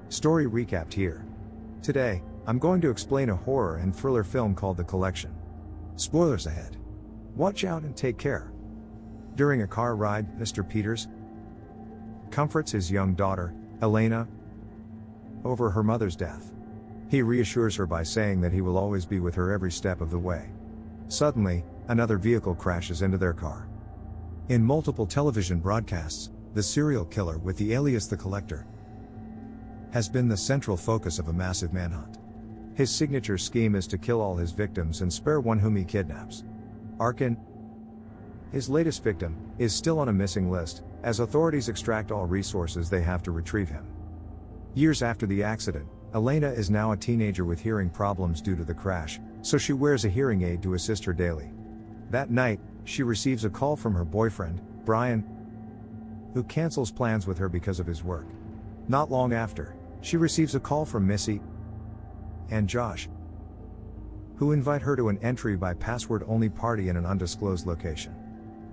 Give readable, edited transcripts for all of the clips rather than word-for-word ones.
Story recapped here. Today, I'm going to explain a horror and thriller film called The Collection. Spoilers ahead. Watch out and take care. During a car ride, Mr. Peters comforts his young daughter, Elena, over her mother's death. He reassures her by saying that he will always be with her every step of the way. Suddenly, another vehicle crashes into their car. In multiple television broadcasts, the serial killer with the alias The Collector has been the central focus of a massive manhunt. His signature scheme is to kill all his victims and spare one whom he kidnaps. Arkin, his latest victim, is still on a missing list, as authorities extract all resources they have to retrieve him. Years after the accident, Elena is now a teenager with hearing problems due to the crash, so she wears a hearing aid to assist her daily. That night, she receives a call from her boyfriend, Brian, who cancels plans with her because of his work. Not long after, she receives a call from Missy and Josh, who invite her to an entry by password-only party in an undisclosed location.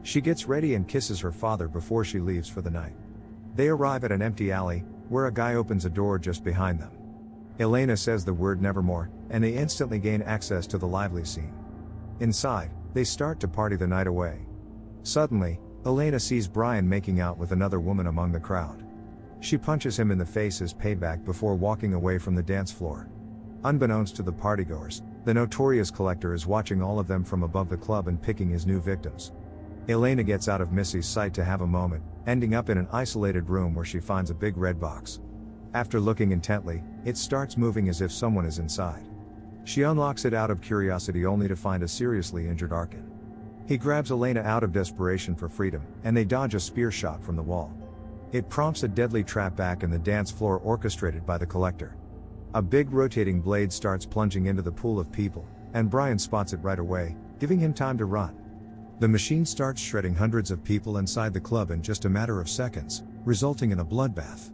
She gets ready and kisses her father before she leaves for the night. They arrive at an empty alley, where a guy opens a door just behind them. Elena says the word nevermore, and they instantly gain access to the lively scene. Inside, they start to party the night away. Suddenly, Elena sees Brian making out with another woman among the crowd. She punches him in the face as payback before walking away from the dance floor. Unbeknownst to the partygoers, the notorious collector is watching all of them from above the club and picking his new victims. Elena gets out of Missy's sight to have a moment, ending up in an isolated room where she finds a big red box. After looking intently, it starts moving as if someone is inside. She unlocks it out of curiosity only to find a seriously injured Arkin. He grabs Elena out of desperation for freedom, and they dodge a spear shot from the wall. It prompts a deadly trap back in the dance floor orchestrated by the collector. A big rotating blade starts plunging into the pool of people, and Brian spots it right away, giving him time to run. The machine starts shredding hundreds of people inside the club in just a matter of seconds, resulting in a bloodbath.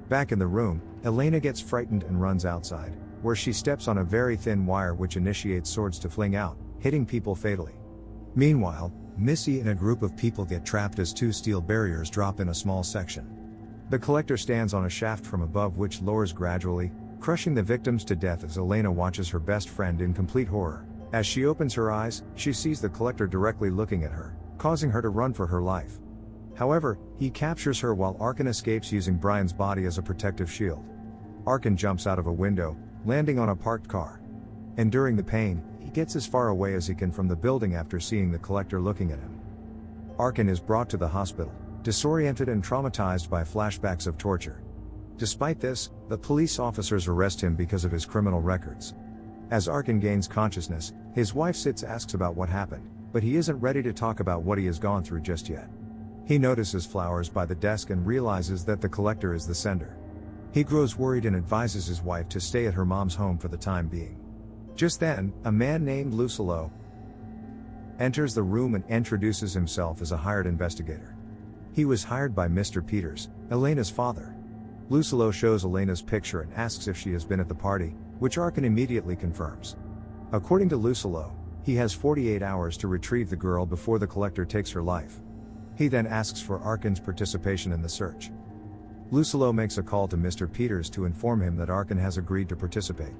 Back in the room, Elena gets frightened and runs outside, where she steps on a very thin wire which initiates swords to fling out, hitting people fatally. Meanwhile, Missy and a group of people get trapped as two steel barriers drop in a small section. The collector stands on a shaft from above which lowers gradually, crushing the victims to death as Elena watches her best friend in complete horror. As she opens her eyes, she sees the collector directly looking at her, causing her to run for her life. However, he captures her while Arkin escapes using Brian's body as a protective shield. Arkin jumps out of a window, landing on a parked car. Enduring the pain, he gets as far away as he can from the building after seeing the collector looking at him. Arkin is brought to the hospital, disoriented and traumatized by flashbacks of torture. Despite this, the police officers arrest him because of his criminal records. As Arkin gains consciousness, his wife Sitz asks about what happened, but he isn't ready to talk about what he has gone through just yet. He notices flowers by the desk and realizes that the collector is the sender. He grows worried and advises his wife to stay at her mom's home for the time being. Just then, a man named Lucillo enters the room and introduces himself as a hired investigator. He was hired by Mr. Peters, Elena's father. Lucillo shows Elena's picture and asks if she has been at the party, which Arkin immediately confirms. According to Lucillo, he has 48 hours to retrieve the girl before the collector takes her life. He then asks for Arkin's participation in the search. Lucillo makes a call to Mr. Peters to inform him that Arkin has agreed to participate.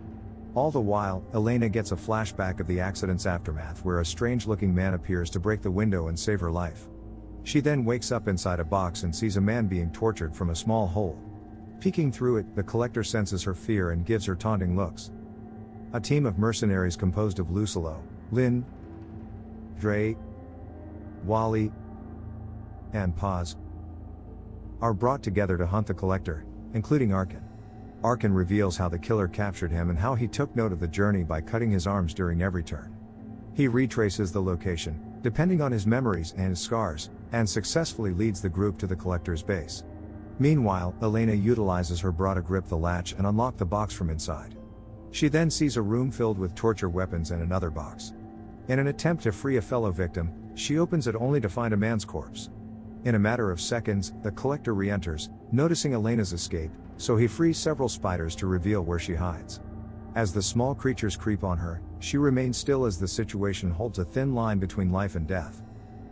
All the while, Elena gets a flashback of the accident's aftermath where a strange-looking man appears to break the window and save her life. She then wakes up inside a box and sees a man being tortured from a small hole. Peeking through it, the collector senses her fear and gives her taunting looks. A team of mercenaries composed of Lucillo, Lynn, Dre, Wally, and Paz are brought together to hunt the collector, including Arkin. Arkin reveals how the killer captured him and how he took note of the journey by cutting his arms during every turn. He retraces the location, depending on his memories and his scars, and successfully leads the group to the collector's base. Meanwhile, Elena utilizes her bra to grip the latch and unlock the box from inside. She then sees a room filled with torture weapons and another box. In an attempt to free a fellow victim, she opens it only to find a man's corpse. In a matter of seconds, the collector re-enters, noticing Elena's escape, so he frees several spiders to reveal where she hides. As the small creatures creep on her, she remains still as the situation holds a thin line between life and death.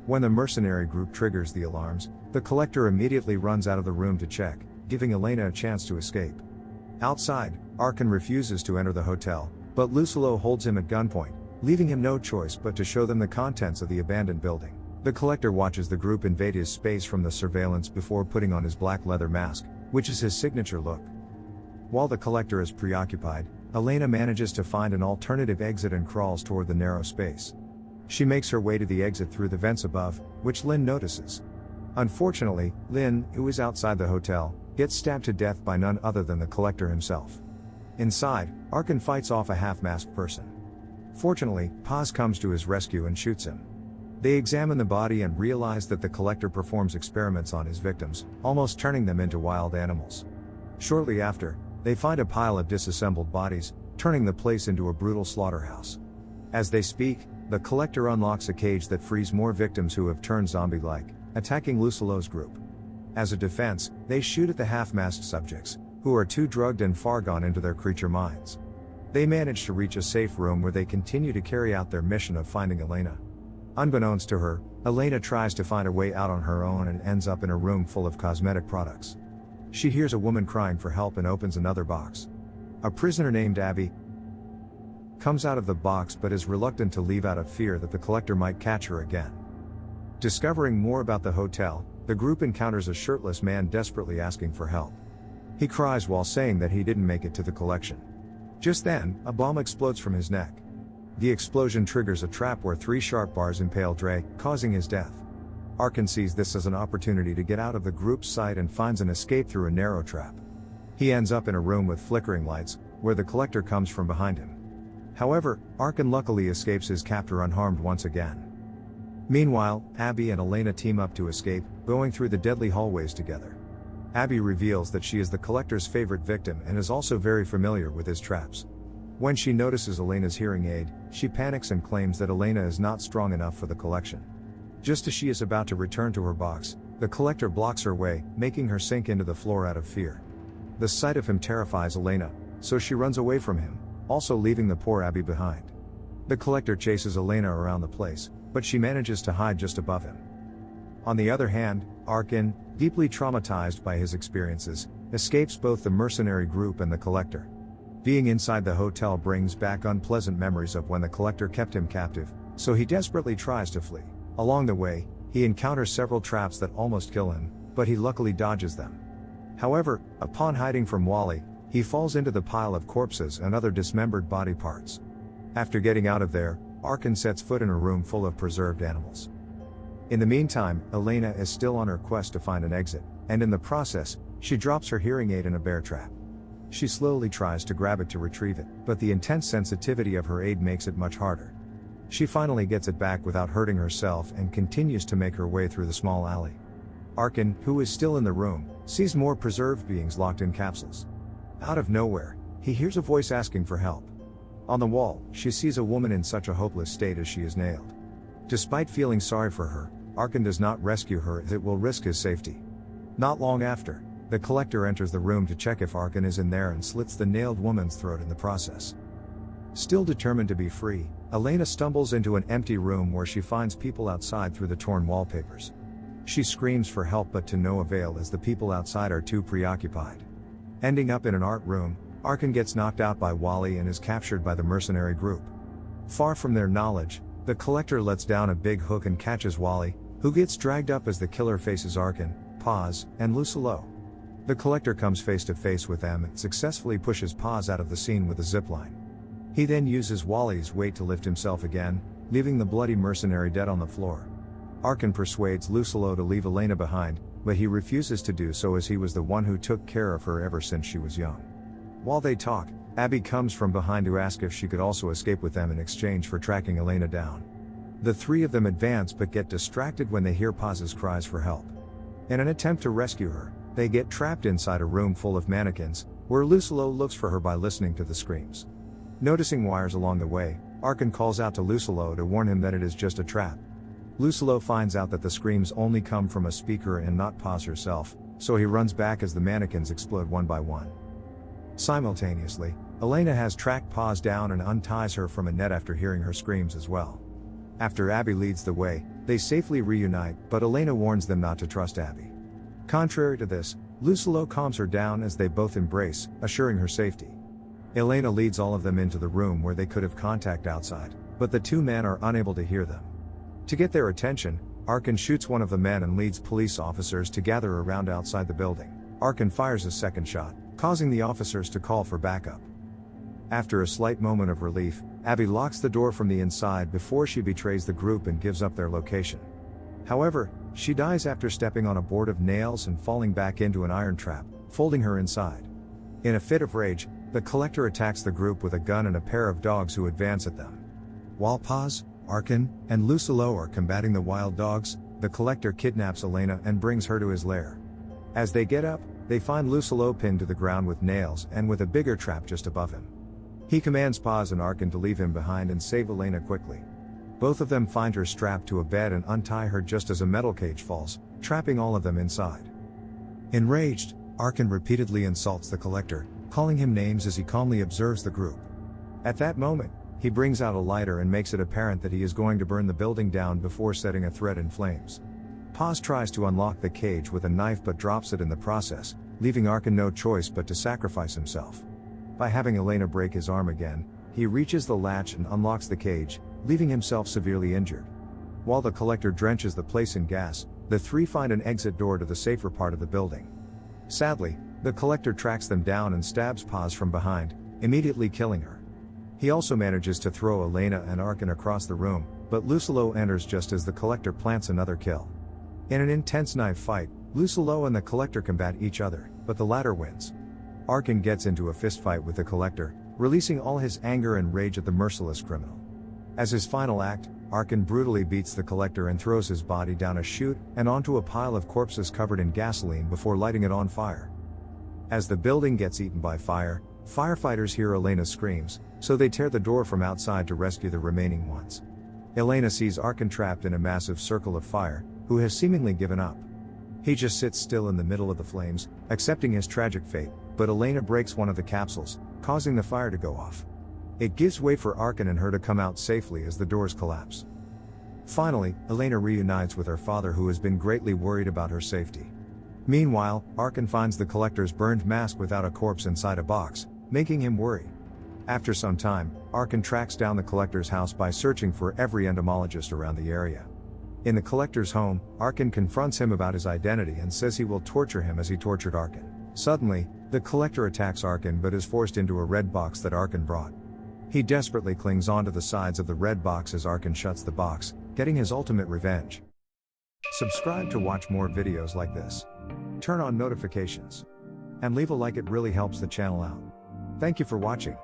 When the mercenary group triggers the alarms, the collector immediately runs out of the room to check, giving Elena a chance to escape. Outside, Arkin refuses to enter the hotel, but Lucilo holds him at gunpoint, leaving him no choice but to show them the contents of the abandoned building. The Collector watches the group invade his space from the surveillance before putting on his black leather mask, which is his signature look. While the Collector is preoccupied, Elena manages to find an alternative exit and crawls toward the narrow space. She makes her way to the exit through the vents above, which Lynn notices. Unfortunately, Lynn, who is outside the hotel, gets stabbed to death by none other than the Collector himself. Inside, Arkin fights off a half-masked person. Fortunately, Paz comes to his rescue and shoots him. They examine the body and realize that the Collector performs experiments on his victims, almost turning them into wild animals. Shortly after, they find a pile of disassembled bodies, turning the place into a brutal slaughterhouse. As they speak, the Collector unlocks a cage that frees more victims who have turned zombie-like, attacking Lucilo's group. As a defense, they shoot at the half-masked subjects, who are too drugged and far gone into their creature minds. They manage to reach a safe room where they continue to carry out their mission of finding Elena. Unbeknownst to her, Elena tries to find a way out on her own and ends up in a room full of cosmetic products. She hears a woman crying for help and opens another box. A prisoner named Abby comes out of the box but is reluctant to leave out of fear that the Collector might catch her again. Discovering more about the hotel, the group encounters a shirtless man desperately asking for help. He cries while saying that he didn't make it to the collection. Just then, a bomb explodes from his neck. The explosion triggers a trap where 3 sharp bars impale Dre, causing his death. Arkin sees this as an opportunity to get out of the group's sight and finds an escape through a narrow trap. He ends up in a room with flickering lights, where the Collector comes from behind him. However, Arkin luckily escapes his captor unharmed once again. Meanwhile, Abby and Elena team up to escape, going through the deadly hallways together. Abby reveals that she is the Collector's favorite victim and is also very familiar with his traps. When she notices Elena's hearing aid, she panics and claims that Elena is not strong enough for the collection. Just as she is about to return to her box, the Collector blocks her way, making her sink into the floor out of fear. The sight of him terrifies Elena, so she runs away from him, also leaving the poor Abby behind. The Collector chases Elena around the place, but she manages to hide just above him. On the other hand, Arkin, deeply traumatized by his experiences, escapes both the mercenary group and the Collector. Being inside the hotel brings back unpleasant memories of when the Collector kept him captive, so he desperately tries to flee. Along the way, he encounters several traps that almost kill him, but he luckily dodges them. However, upon hiding from Wally, he falls into the pile of corpses and other dismembered body parts. After getting out of there, Arkin sets foot in a room full of preserved animals. In the meantime, Elena is still on her quest to find an exit, and in the process, she drops her hearing aid in a bear trap. She slowly tries to grab it to retrieve it, but the intense sensitivity of her aid makes it much harder. She finally gets it back without hurting herself and continues to make her way through the small alley. Arkin, who is still in the room, sees more preserved beings locked in capsules. Out of nowhere, he hears a voice asking for help. On the wall, she sees a woman in such a hopeless state as she is nailed. Despite feeling sorry for her, Arkin does not rescue her as it will risk his safety. Not long after, the Collector enters the room to check if Arkin is in there and slits the nailed woman's throat in the process. Still determined to be free, Elena stumbles into an empty room where she finds people outside through the torn wallpapers. She screams for help but to no avail as the people outside are too preoccupied. Ending up in an art room, Arkin gets knocked out by Wally and is captured by the mercenary group. Far from their knowledge, the Collector lets down a big hook and catches Wally, who gets dragged up as the killer faces Arkin, Paz, and Lucilo. The Collector comes face to face with them and successfully pushes Paz out of the scene with a zipline. He then uses Wally's weight to lift himself again, leaving the bloody mercenary dead on the floor. Arkin persuades Lucilo to leave Elena behind, but he refuses to do so as he was the one who took care of her ever since she was young. While they talk, Abby comes from behind to ask if she could also escape with them in exchange for tracking Elena down. The 3 of them advance but get distracted when they hear Paz's cries for help. In an attempt to rescue her, they get trapped inside a room full of mannequins, where Lucilo looks for her by listening to the screams. Noticing wires along the way, Arkin calls out to Lucilo to warn him that it is just a trap. Lucilo finds out that the screams only come from a speaker and not Paz herself, so he runs back as the mannequins explode one by one. Simultaneously, Elena has tracked Paz down and unties her from a net after hearing her screams as well. After Abby leads the way, they safely reunite, but Elena warns them not to trust Abby. Contrary to this, Lucilo calms her down as they both embrace, assuring her safety. Elena leads all of them into the room where they could have contact outside, but the two men are unable to hear them. To get their attention, Arkin shoots one of the men and leads police officers to gather around outside the building. Arkin fires a second shot, causing the officers to call for backup. After a slight moment of relief, Abby locks the door from the inside before she betrays the group and gives up their location. However, she dies after stepping on a board of nails and falling back into an iron trap, folding her inside. In a fit of rage, the Collector attacks the group with a gun and a pair of dogs who advance at them. While Paz, Arkin, and Lucilo are combating the wild dogs, the Collector kidnaps Elena and brings her to his lair. As they get up, they find Lucilo pinned to the ground with nails and with a bigger trap just above him. He commands Paz and Arkin to leave him behind and save Elena quickly. Both of them find her strapped to a bed and untie her just as a metal cage falls, trapping all of them inside. Enraged, Arkin repeatedly insults the Collector, calling him names as he calmly observes the group. At that moment, he brings out a lighter and makes it apparent that he is going to burn the building down before setting a thread in flames. Paz tries to unlock the cage with a knife but drops it in the process, leaving Arkin no choice but to sacrifice himself. By having Elena break his arm again, he reaches the latch and unlocks the cage, leaving himself severely injured. While the Collector drenches the place in gas, the three find an exit door to the safer part of the building. Sadly, the Collector tracks them down and stabs Paz from behind, immediately killing her. He also manages to throw Elena and Arkin across the room, but Lucilo enters just as the Collector plants another kill. In an intense knife fight, Lucilo and the Collector combat each other, but the latter wins. Arkin gets into a fistfight with the Collector, releasing all his anger and rage at the merciless criminal. As his final act, Arkin brutally beats the Collector and throws his body down a chute and onto a pile of corpses covered in gasoline before lighting it on fire. As the building gets eaten by fire, firefighters hear Elena's screams, so they tear the door from outside to rescue the remaining ones. Elena sees Arkin trapped in a massive circle of fire, who has seemingly given up. He just sits still in the middle of the flames, accepting his tragic fate, but Elena breaks one of the capsules, causing the fire to go off. It gives way for Arkin and her to come out safely as the doors collapse. Finally, Elena reunites with her father, who has been greatly worried about her safety. Meanwhile, Arkin finds the Collector's burned mask without a corpse inside a box, making him worry. After some time, Arkin tracks down the Collector's house by searching for every entomologist around the area. In the Collector's home, Arkin confronts him about his identity and says he will torture him as he tortured Arkin. Suddenly, the Collector attacks Arkin but is forced into a red box that Arkin brought. He desperately clings onto the sides of the red box as Arkin shuts the box, getting his ultimate revenge. Subscribe to watch more videos like this. Turn on notifications. And leave a like, it really helps the channel out. Thank you for watching.